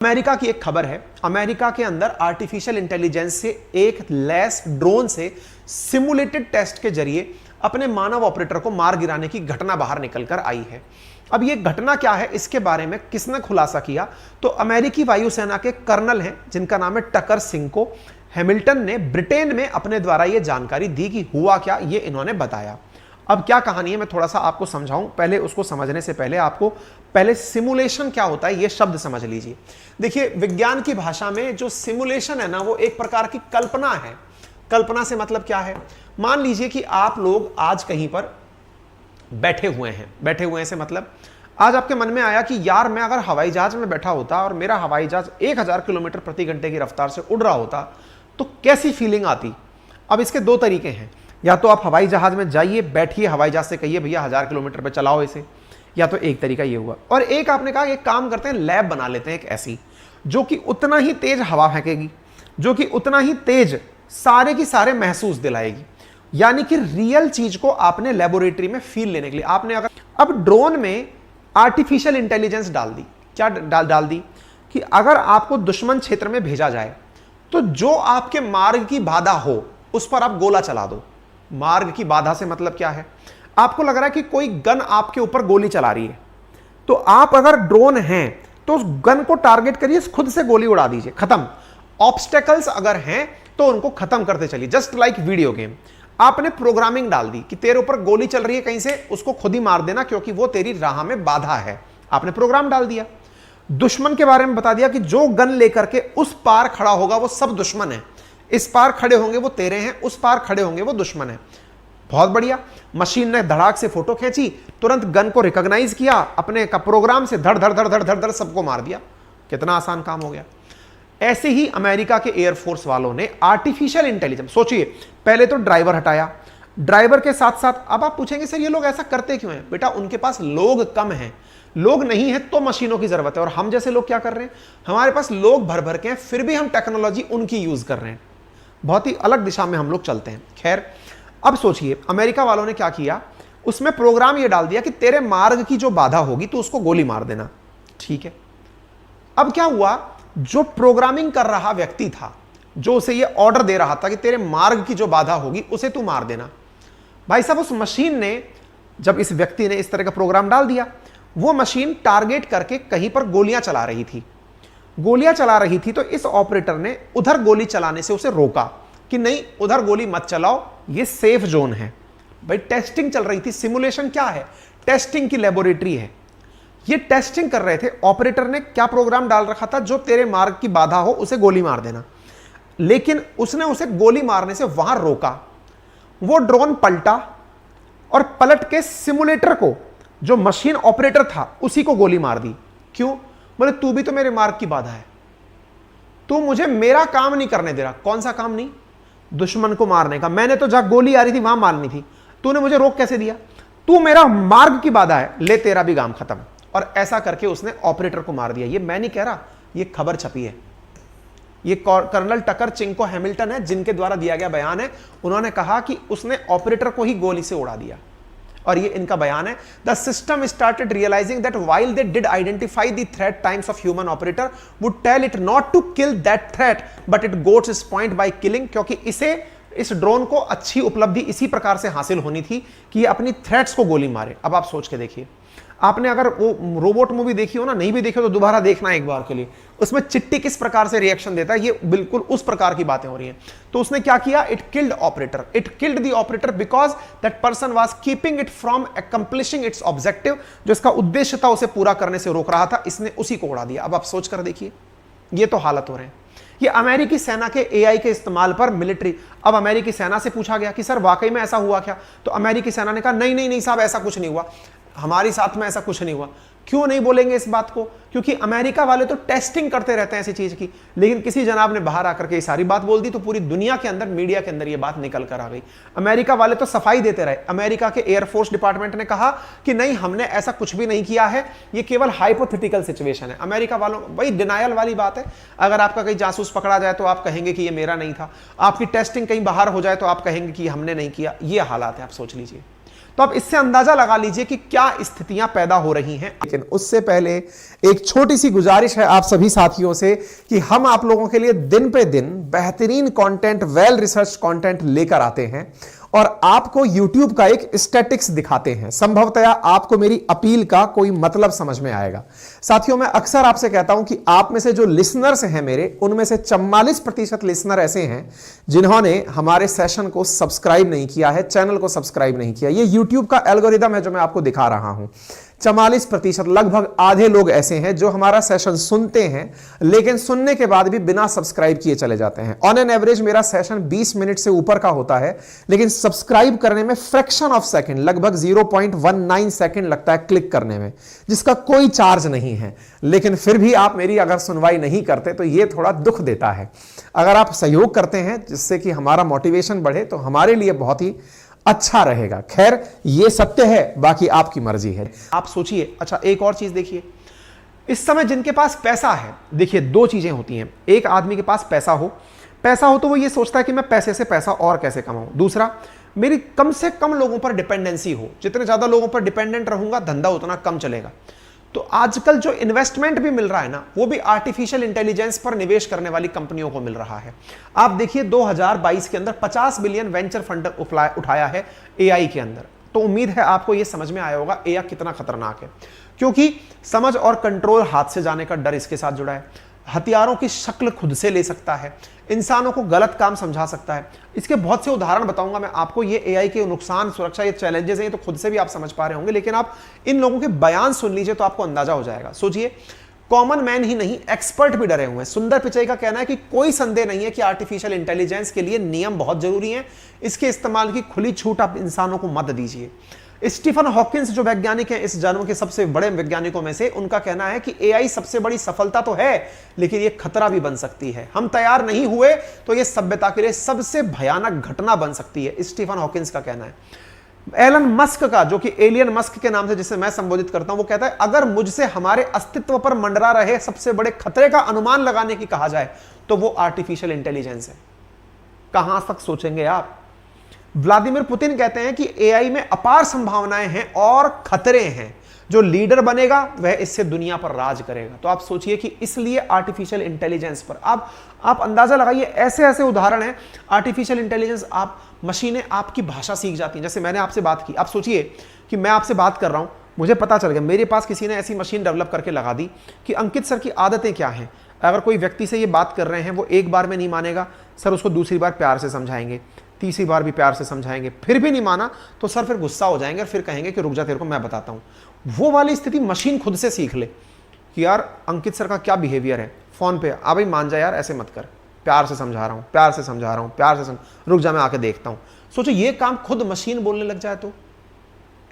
America की एक खबर है। अमेरिका के अंदर आर्टिफिशियल इंटेलिजेंस से एक लैस ड्रोन से सिमुलेटेड टेस्ट के जरिए अपने मानव ऑपरेटर को मार गिराने की घटना बाहर निकलकर आई है। अब यह घटना क्या है, इसके बारे में किसने खुलासा किया? तो अमेरिकी वायुसेना के कर्नल हैं जिनका नाम है टकर सिंह को हैमिल्टन ने ब्रिटेन में अपने द्वारा यह जानकारी दी कि हुआ क्या, ये इन्होंने बताया। अब क्या कहानी है मैं थोड़ा सा आपको समझाऊं। पहले उसको समझने से पहले आपको पहले सिमुलेशन क्या होता है ये शब्द समझ लीजिए। देखिए, विज्ञान की भाषा में जो सिमुलेशन है ना, वो एक प्रकार की कल्पना है। कल्पना से मतलब क्या है? मान लीजिए कि आप लोग आज कहीं पर बैठे हुए हैं से मतलब आज आपके मन में आया कि यार मैं अगर हवाई जहाज में बैठा होता और मेरा हवाई जहाज 1000 किलोमीटर प्रति घंटे की रफ्तार से उड़ रहा होता तो कैसी फीलिंग आती। अब इसके दो तरीके हैं, या तो आप हवाई जहाज में जाइए, बैठिए, हवाई जहाज से कहिए भैया 1000 किलोमीटर पे चलाओ इसे, या तो एक तरीका ये हुआ। और एक आपने कहा एक काम करते हैं, लैब बना लेते हैं एक ऐसी जो कि उतना ही तेज हवा फेंकेगी, जो कि उतना ही तेज सारे की सारे महसूस दिलाएगी, यानी कि रियल चीज को आपने लेबोरेटरी में फील लेने के लिए आपने अगर अब ड्रोन में आर्टिफिशियल इंटेलिजेंस डाल दी। क्या डाल दी कि अगर आपको दुश्मन क्षेत्र में भेजा जाए तो जो आपके मार्ग की बाधा हो उस पर आप गोला चला दो। मार्ग की बाधा से मतलब क्या है? आपको लग रहा है कि कोई गन आपके ऊपर गोली चला रही है, तो आप अगर ड्रोन हैं तो उस गन को टारगेट करिए, खुद से गोली उड़ा दीजिए, खत्म। ऑब्स्टेकल्स अगर हैं तो उनको खत्म करते चलिए, जस्ट लाइक वीडियो गेम। आपने प्रोग्रामिंग डाल दी कि तेरे ऊपर गोली चल रही है कहीं से, उसको खुद ही मार देना क्योंकि वो तेरी राह में बाधा है। आपने प्रोग्राम डाल दिया। दुश्मन के बारे में बता दिया कि जो गन लेकर के उस पार खड़ा होगा वो सब दुश्मन है, इस पार खड़े होंगे वो तेरे हैं, उस पार खड़े होंगे वो दुश्मन है। बहुत बढ़िया। मशीन ने धड़ाक से फोटो खींची, तुरंत गन को रिकॉग्नाइज किया, अपने का प्रोग्राम से धड़ धड़ धड़ धड़ धड़ धड़ सबको मार दिया। कितना आसान काम हो गया। ऐसे ही अमेरिका के एयरफोर्स वालों ने आर्टिफिशियल इंटेलिजेंस, सोचिए, पहले तो ड्राइवर हटाया, ड्राइवर के साथ साथ अब आप पूछेंगे सर ये लोग ऐसा करते क्यों हैं? बेटा उनके पास लोग कम हैं, लोग नहीं है तो मशीनों की जरूरत है। और हम जैसे लोग क्या कर रहे हैं, हमारे पास लोग भर भर के हैं, फिर भी हम टेक्नोलॉजी उनकी यूज कर रहे हैं। बहुत ही अलग दिशा में हम लोग चलते हैं। खैर, अब सोचिए अमेरिका वालों ने क्या किया, उसमें प्रोग्राम ये डाल दिया कि तेरे मार्ग की जो बाधा होगी तो उसको गोली मार देना। ठीक है। अब क्या हुआ, जो प्रोग्रामिंग कर रहा व्यक्ति था, जो उसे ये ऑर्डर दे रहा था कि तेरे मार्ग की जो बाधा होगी उसे तू मार देना, भाई साहब उस मशीन ने, जब इस व्यक्ति ने इस तरह का प्रोग्राम डाल दिया, वो मशीन टारगेट करके कहीं पर गोलियां चला रही थी। गोलियां चला रही थी तो इस ऑपरेटर ने उधर गोली चलाने से उसे रोका कि नहीं उधर गोली मत चलाओ, ये सेफ जोन है। भाई टेस्टिंग चल रही थी। सिमुलेशन क्या है? टेस्टिंग की लेबोरेटरी है। ये टेस्टिंग कर रहे थे। ऑपरेटर ने क्या प्रोग्राम डाल रखा था, जो तेरे मार्ग की बाधा हो उसे गोली मार देना, लेकिन उसने उसे गोली मारने से वहां रोका। वो ड्रोन पलटा और पलट के सिमुलेटर को, जो मशीन ऑपरेटर था, उसी को गोली मार दी। क्यों? बोले तू भी तो मेरे मार्ग की बाधा है, तू मुझे मेरा काम नहीं करने दे रहा। कौन सा काम नहीं? दुश्मन को मारने का। मैंने तो जहां गोली आ रही थी वहां मारनी थी, तूने मुझे रोक कैसे दिया? तू मेरा मार्ग की बाधा है, ले तेरा भी काम खत्म। और ऐसा करके उसने ऑपरेटर को मार दिया। ये मैं नहीं कह रहा, ये खबर छपी है। ये कर्नल टकर सिंह को हैमिल्टन है जिनके द्वारा दिया गया बयान है। उन्होंने कहा कि उसने ऑपरेटर को ही गोली से उड़ा दिया। और ये इनका बयान है। The system started realising that while they did identify the threat times of human operator would tell it not to kill that threat but it gots its point by killing. क्योंकि इस ड्रोन को अच्छी उपलब्धि इसी प्रकार से हासिल होनी थी कि ये अपनी थ्रेट्स को गोली मारे। अब आप सोच के देखिए, आपने अगर वो रोबोट मूवी देखी हो ना, नहीं भी देखी हो तो दोबारा देखना एक बार के लिए। उसमें चिट्टी किस प्रकार से रिएक्शन देता है, ये बिल्कुल उस प्रकार की बातें हो रही हैं। तो उसने क्या किया, it killed operator, it killed the operator because that person was keeping it from accomplishing it's objective. जो इसका उद्देश्य था उसे पूरा करने से रोक रहा था, इसने उसी को उड़ा दिया। अब आप सोच कर देखिए, ये तो हालत हो रहे हैं। ये अमेरिकी सेना के एआई के इस्तेमाल पर मिलिट्री। अब अमेरिकी सेना से पूछा गया कि सर वाकई में ऐसा हुआ क्या? तो अमेरिकी सेना ने कहा नहीं नहीं नहीं साहब, ऐसा कुछ नहीं हुआ, हमारी साथ में ऐसा कुछ नहीं हुआ। क्यों नहीं बोलेंगे इस बात को? क्योंकि अमेरिका वाले तो टेस्टिंग करते रहते हैं ऐसी चीज की। लेकिन किसी जनाब ने बाहर आकर के ये सारी बात बोल दी तो पूरी दुनिया के अंदर, मीडिया के अंदर ये बात निकल कर आ गई। अमेरिका वाले तो सफाई देते रहे। अमेरिका के एयरफोर्स डिपार्टमेंट ने कहा कि नहीं हमने ऐसा कुछ भी नहीं किया है, ये केवल हाइपोथेटिकल सिचुएशन है। अमेरिका वालों, वही डिनायल वाली बात है। अगर आपका कहीं जासूस पकड़ा जाए तो आप कहेंगे कि ये मेरा नहीं था, आपकी टेस्टिंग कहीं बाहर हो जाए तो आप कहेंगे कि हमने नहीं किया। ये हालात है, आप सोच लीजिए। तो आप इससे अंदाजा लगा लीजिए कि क्या स्थितियां पैदा हो रही हैं। लेकिन उससे पहले एक छोटी सी गुजारिश है आप सभी साथियों से कि हम आप लोगों के लिए दिन पे दिन बेहतरीन कंटेंट, वेल रिसर्च कंटेंट लेकर आते हैं और आपको YouTube का एक स्टैटिक्स दिखाते हैं। संभवतया आपको मेरी अपील का कोई मतलब समझ में आएगा। साथियों, मैं अक्सर आपसे कहता हूं कि आप में से जो लिसनर्स हैं मेरे, उनमें से 44% लिसनर ऐसे हैं जिन्होंने हमारे सेशन को सब्सक्राइब नहीं किया है, चैनल को सब्सक्राइब नहीं किया। ये YouTube का एल्गोरिदम है जो मैं आपको दिखा रहा हूं। 44%, लगभग आधे लोग ऐसे हैं जो हमारा सेशन सुनते हैं लेकिन सुनने के बाद भी बिना सब्सक्राइब किए चले जाते हैं। ऑन एन एवरेज मेरा सेशन 20 मिनट से ऊपर का होता है, लेकिन सब्सक्राइब करने में फ्रैक्शन ऑफ सेकंड, लगभग 0.19 सेकंड लगता है क्लिक करने में, जिसका कोई चार्ज नहीं है। लेकिन फिर भी आप मेरी अगर सुनवाई नहीं करते तो यह थोड़ा दुख देता है। अगर आप सहयोग करते हैं जिससे कि हमारा मोटिवेशन बढ़े तो हमारे लिए बहुत ही अच्छा रहेगा। खैर, ये सत्य है, बाकी आपकी मर्जी है। आप सोचिए। अच्छा, एक और चीज देखिए, इस समय जिनके पास पैसा है, देखिए दो चीजें होती हैं। एक आदमी के पास पैसा हो तो वो ये सोचता है कि मैं पैसे से पैसा और कैसे कमाऊं। दूसरा, मेरी कम से कम लोगों पर डिपेंडेंसी हो। जितने ज्यादा लोगों पर डिपेंडेंट रहूंगा, धंधा उतना कम चलेगा। तो आजकल जो इन्वेस्टमेंट भी मिल रहा है ना, वो भी आर्टिफिशियल इंटेलिजेंस पर निवेश करने वाली कंपनियों को मिल रहा है। आप देखिए 2022 के अंदर 50 बिलियन वेंचर फंड उठाया है एआई के अंदर। तो उम्मीद है आपको यह समझ में आया होगा एआई कितना खतरनाक है, क्योंकि समझ और कंट्रोल हाथ से जाने का डर इसके साथ जुड़ा है। हथियारों की शक्ल खुद से ले सकता है, इंसानों को गलत काम समझा सकता है। इसके बहुत से उदाहरण बताऊंगा मैं आपको। ये एआई के नुकसान, सुरक्षा, ये चैलेंजेस हैं, ये तो खुद से भी आप समझ पा रहे होंगे, लेकिन आप इन लोगों के बयान सुन लीजिए तो आपको अंदाजा हो जाएगा। सोचिए, कॉमन मैन ही नहीं, एक्सपर्ट भी डरे हुए हैं। सुंदर पिचाई का कहना है कि कोई संदेह नहीं है कि आर्टिफिशियल इंटेलिजेंस के लिए नियम बहुत जरूरी हैं। इसके इस्तेमाल की खुली छूट आप इंसानों को मत दीजिए। स्टीफन हॉकिंस जो वैज्ञानिक हैं, इस जन्म के सबसे बड़े वैज्ञानिकों में से, उनका कहना है कि एआई सबसे बड़ी सफलता तो है, लेकिन यह खतरा भी बन सकती है। हम तैयार नहीं हुए तो यह सभ्यता के लिए सबसे भयानक घटना बन सकती है, स्टीफन हॉकिंस का कहना है। एलन मस्क का, जो कि एलियन मस्क के नाम से जिसे मैं संबोधित करता हूं, वो कहता है अगर मुझसे हमारे अस्तित्व पर मंडरा रहे सबसे बड़े खतरे का अनुमान लगाने की कहा जाए तो वो आर्टिफिशियल इंटेलिजेंस है। कहां तक सोचेंगे आप? व्लादिमीर पुतिन कहते हैं कि एआई में अपार संभावनाएं हैं और खतरे हैं। जो लीडर बनेगा वह इससे दुनिया पर राज करेगा। तो आप सोचिए कि इसलिए आर्टिफिशियल इंटेलिजेंस पर आप अंदाजा लगाइए। ऐसे ऐसे उदाहरण हैं। आर्टिफिशियल इंटेलिजेंस, आप मशीनें आपकी भाषा सीख जाती हैं। जैसे मैंने आपसे बात की, आप सोचिए कि मैं आपसे बात कर रहा हूं, मुझे पता चल गया, मेरे पास किसी ने ऐसी मशीन डेवलप करके लगा दी कि अंकित सर की आदतें क्या हैं। अगर कोई व्यक्ति से ये बात कर रहे हैं, वो एक बार में नहीं मानेगा, सर उसको दूसरी बार प्यार से समझाएंगे, तीसरी बार भी प्यार से समझाएंगे, फिर भी नहीं माना तो सर फिर गुस्सा हो जाएंगे और फिर कहेंगे कि रुक जा, तेरे को मैं बताता हूं। वो वाली स्थिति मशीन खुद से सीख ले कि यार अंकित सर का क्या बिहेवियर है फोन पे, आ भाई मान जा यार, ऐसे मत कर, प्यार से समझा रहा हूं, प्यार से समझा रहा हूं, प्यार से रुक जा, मैं आके देखता हूं। सोचो ये काम खुद मशीन बोलने लग जाए तो।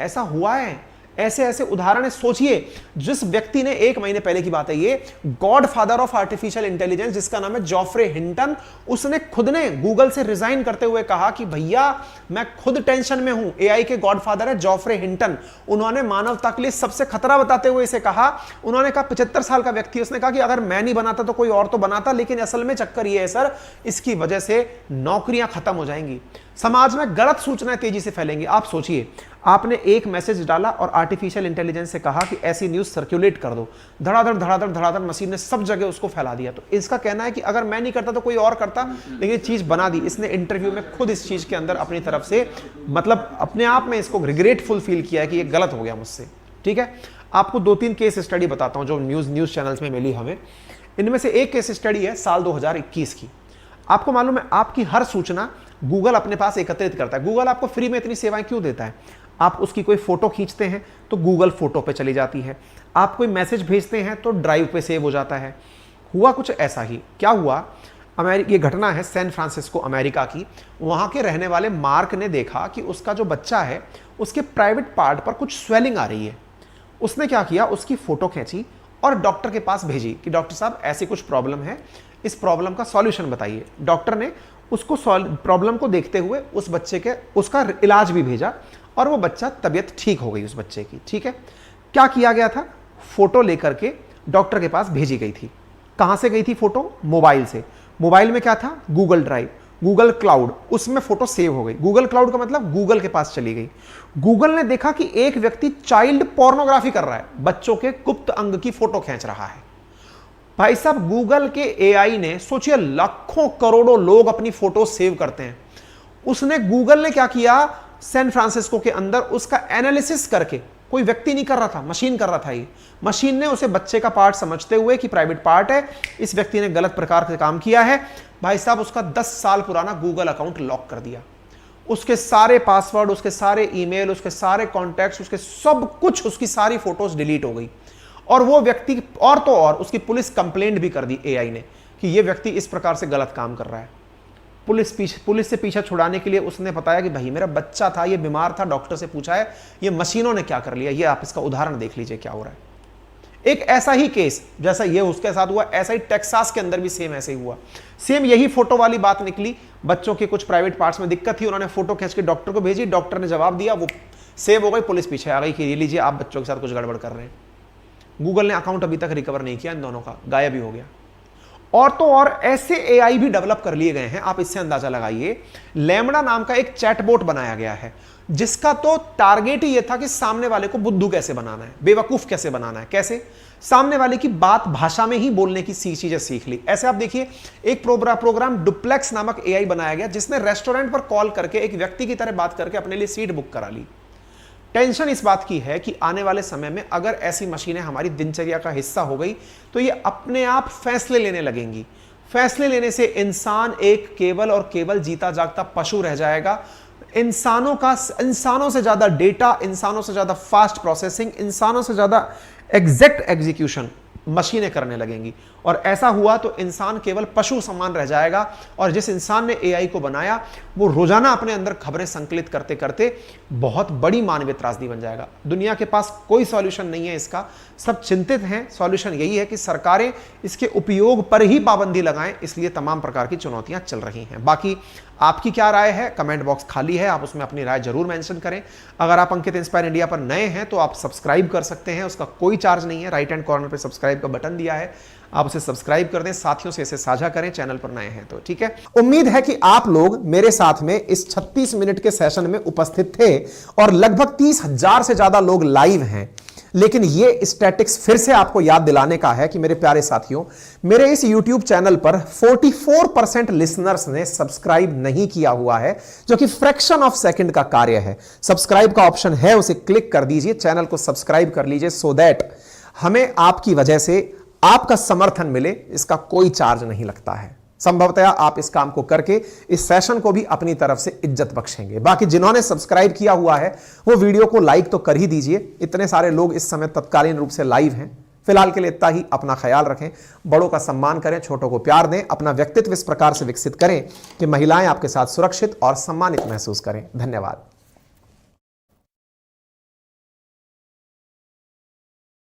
ऐसा हुआ है, ऐसे ऐसे उदाहरण है। सोचिए, जिस व्यक्ति ने, 1 महीने पहले की बात है ये, God father of artificial intelligence जिसका नाम है जॉफ्रे हिंटन, उसने खुद ने गूगल से रिजाइन करते हुए कहा कि भैया मैं खुद टेंशन में हूं। एआई के गॉड फादर है जॉफ्रे हिंटन। उन्होंने मानवता के लिए सबसे खतरा बताते हुए इसे कहा। उन्होंने कहा 75 साल का व्यक्ति, उसने कहा कि अगर मैं नहीं बनाता तो कोई और तो बनाता, लेकिन असल में चक्कर ये है सर, इसकी वजह से नौकरियां खत्म हो जाएंगी, समाज में गलत सूचनाएं तेजी से फैलेंगी। आप सोचिए, आपने एक मैसेज डाला और आर्टिफिशियल इंटेलिजेंस से कहा कि ऐसी न्यूज सर्कुलेट कर दो, धड़ाधड़ धड़ाधड़ धड़ाधड़ मशीन ने सब जगह उसको फैला दिया। तो इसका कहना है कि अगर मैं नहीं करता तो कोई और करता, लेकिन चीज बना दी। इसने इंटरव्यू में खुद इस चीज के अंदर अपनी तरफ से, मतलब अपने आप में इसको रिग्रेटफुल फील किया है कि ये गलत हो गया मुझसे। ठीक है, आपको 2-3 केस स्टडी बताता हूं जो न्यूज चैनल्स में मिली हमें। इनमें से एक केस स्टडी है साल 2021 की। आपको मालूम है, आपकी हर सूचना गूगल अपने पास एकत्रित करता है। गूगल आपको फ्री में इतनी सेवाएं क्यों देता है? आप उसकी कोई फोटो खींचते हैं तो गूगल फोटो पे चली जाती है, आप कोई मैसेज भेजते हैं तो ड्राइव पे सेव हो जाता है। हुआ कुछ ऐसा ही। क्या हुआ, ये घटना है सैन फ्रांसिस्को अमेरिका की। वहां के रहने वाले मार्क ने देखा कि उसका जो बच्चा है उसके प्राइवेट पार्ट पर कुछ स्वेलिंग आ रही है। उसने क्या किया, उसकी फोटो खींची और डॉक्टर के पास भेजी कि डॉक्टर साहब ऐसी कुछ प्रॉब्लम है, इस प्रॉब्लम का सॉल्यूशन बताइए। डॉक्टर ने उसको प्रॉब्लम को देखते हुए उस बच्चे के उसका इलाज भी भेजा और वो बच्चा, तबीयत ठीक हो गई उस बच्चे की। ठीक है, क्या किया गया था, फोटो लेकर के डॉक्टर के पास भेजी गई थी। कहां से गई थी फोटो? मोबाइल से। मोबाइल में क्या था? Google drive. गूगल क्लाउड, उसमें फोटो सेव हो गई। गूगल क्लाउड का मतलब गूगल के पास चली गई। गूगल ने देखा कि एक व्यक्ति चाइल्ड पोर्नोग्राफी कर रहा है, बच्चों के गुप्त अंग की फोटो खींच रहा है। भाई साहब, गूगल के एआई ने, सोचिए लाखों करोड़ों लोग अपनी फोटो सेव करते हैं, उसने, गूगल ने क्या किया, सैन फ्रांसिस्को के अंदर उसका एनालिसिस करके, कोई व्यक्ति नहीं कर रहा था, मशीन कर रहा था, ये मशीन ने उसे बच्चे का पार्ट समझते हुए कि प्राइवेट पार्ट है, इस व्यक्ति ने गलत प्रकार से काम किया है, भाई साहब उसका 10 साल पुराना गूगल अकाउंट लॉक कर दिया। उसके सारे पासवर्ड, उसके सारे ईमेल, उसके सारे कॉन्टैक्ट्स, उसके सब कुछ, उसकी सारी फोटोज डिलीट हो गई। और वो व्यक्ति, और तो और उसकी पुलिस कंप्लेंट भी कर दी एआई ने कि ये व्यक्ति इस प्रकार से गलत काम कर रहा है। पुलिस से पीछा छुड़ाने के लिए उसने बताया कि भाई मेरा बच्चा था, ये बीमार था, डॉक्टर से पूछा है, ये मशीनों ने क्या कर लिया। ये आप इसका उदाहरण देख लीजिए क्या हो रहा है। एक ऐसा ही केस जैसा ये उसके साथ हुआ, ऐसा ही टेक्सास के अंदर भी सेम ऐसे ही हुआ। सेम यही फोटो वाली बात निकली, बच्चों के कुछ प्राइवेट पार्ट्स में दिक्कत थी, उन्होंने फोटो खींच के डॉक्टर को भेजी, डॉक्टर ने जवाब दिया, वो सेव हो गई, पुलिस पीछे आ गई कि ये लीजिए आप बच्चों के साथ कुछ गड़बड़ कर रहे हैं। गूगल ने अकाउंट अभी तक रिकवर नहीं किया इन दोनों का, गायब ही हो गया। और तो और ऐसे एआई भी डेवलप कर लिए गए हैं, आप इससे अंदाजा लगाइए। लैम्बडा नाम का एक चैटबॉट बनाया गया है, जिसका तो टारगेट ही यह था कि सामने वाले को बुद्धू कैसे बनाना है, बेवकूफ कैसे बनाना है, कैसे सामने वाले की बात भाषा में ही बोलने की चीजें सीख ली। ऐसे आप देखिए, एक प्रोग्राम डुप्लेक्स नामक एआई बनाया गया, जिसने रेस्टोरेंट पर कॉल करके एक व्यक्ति की तरह बात करके अपने लिए सीट बुक करा ली। टेंशन इस बात की है कि आने वाले समय में अगर ऐसी मशीनें हमारी दिनचर्या का हिस्सा हो गई तो ये अपने आप फैसले लेने लगेंगी। फैसले लेने से इंसान एक केवल और केवल जीता जागता पशु रह जाएगा। इंसानों से ज्यादा डेटा, इंसानों से ज्यादा फास्ट प्रोसेसिंग, इंसानों से ज्यादा एग्जैक्ट एग्जीक्यूशन मशीनें करने लगेंगी। और ऐसा हुआ तो इंसान केवल पशु समान रह जाएगा। और जिस इंसान ने एआई को बनाया वो रोजाना अपने अंदर खबरें संकलित करते करते बहुत बड़ी मानवीय त्रासदी बन जाएगा। दुनिया के पास कोई सॉल्यूशन नहीं है इसका, सब चिंतित हैं। सॉल्यूशन यही है कि सरकारें इसके उपयोग पर ही पाबंदी लगाएं, इसलिए तमाम प्रकार की चुनौतियां चल रही हैं। बाकी आपकी क्या राय है, कमेंट बॉक्स खाली है, आप उसमें अपनी राय जरूर मेंशन करें। अगर आप अंकित इंस्पायर इंडिया पर नए हैं तो आप सब्सक्राइब कर सकते हैं, उसका कोई चार्ज नहीं है। राइट हैंड कॉर्नर पे सब्सक्राइब का बटन दिया है, आप उसे सब्सक्राइब कर दें, साथियों से इसे साझा करें, चैनल पर नए हैं तो ठीक है। उम्मीद है कि आप लोग मेरे साथ में इस 36 मिनट के सेशन में उपस्थित थे और लगभग 30,000 से ज्यादा लोग लाइव हैं। लेकिन ये स्टैटिक्स फिर से आपको याद दिलाने का है कि मेरे प्यारे साथियों, मेरे इस YouTube चैनल पर 44% लिसनर्स ने सब्सक्राइब नहीं किया हुआ है, जो कि फ्रैक्शन ऑफ सेकंड का कार्य है। सब्सक्राइब का ऑप्शन है, उसे क्लिक कर दीजिए, चैनल को सब्सक्राइब कर लीजिए, सो दैट हमें आपकी वजह से आपका समर्थन मिले। इसका कोई चार्ज नहीं लगता है। संभवतः आप इस काम को करके इस सेशन को भी अपनी तरफ से इज्जत बख्शेंगे। बाकी जिन्होंने सब्सक्राइब किया हुआ है वो वीडियो को लाइक तो कर ही दीजिए। इतने सारे लोग इस समय तत्कालीन रूप से लाइव हैं। फिलहाल के लिए इतना ही। अपना ख्याल रखें, बड़ों का सम्मान करें, छोटों को प्यार दें, अपना व्यक्तित्व इस प्रकार से विकसित करें कि महिलाएं आपके साथ सुरक्षित और सम्मानित महसूस करें। धन्यवाद।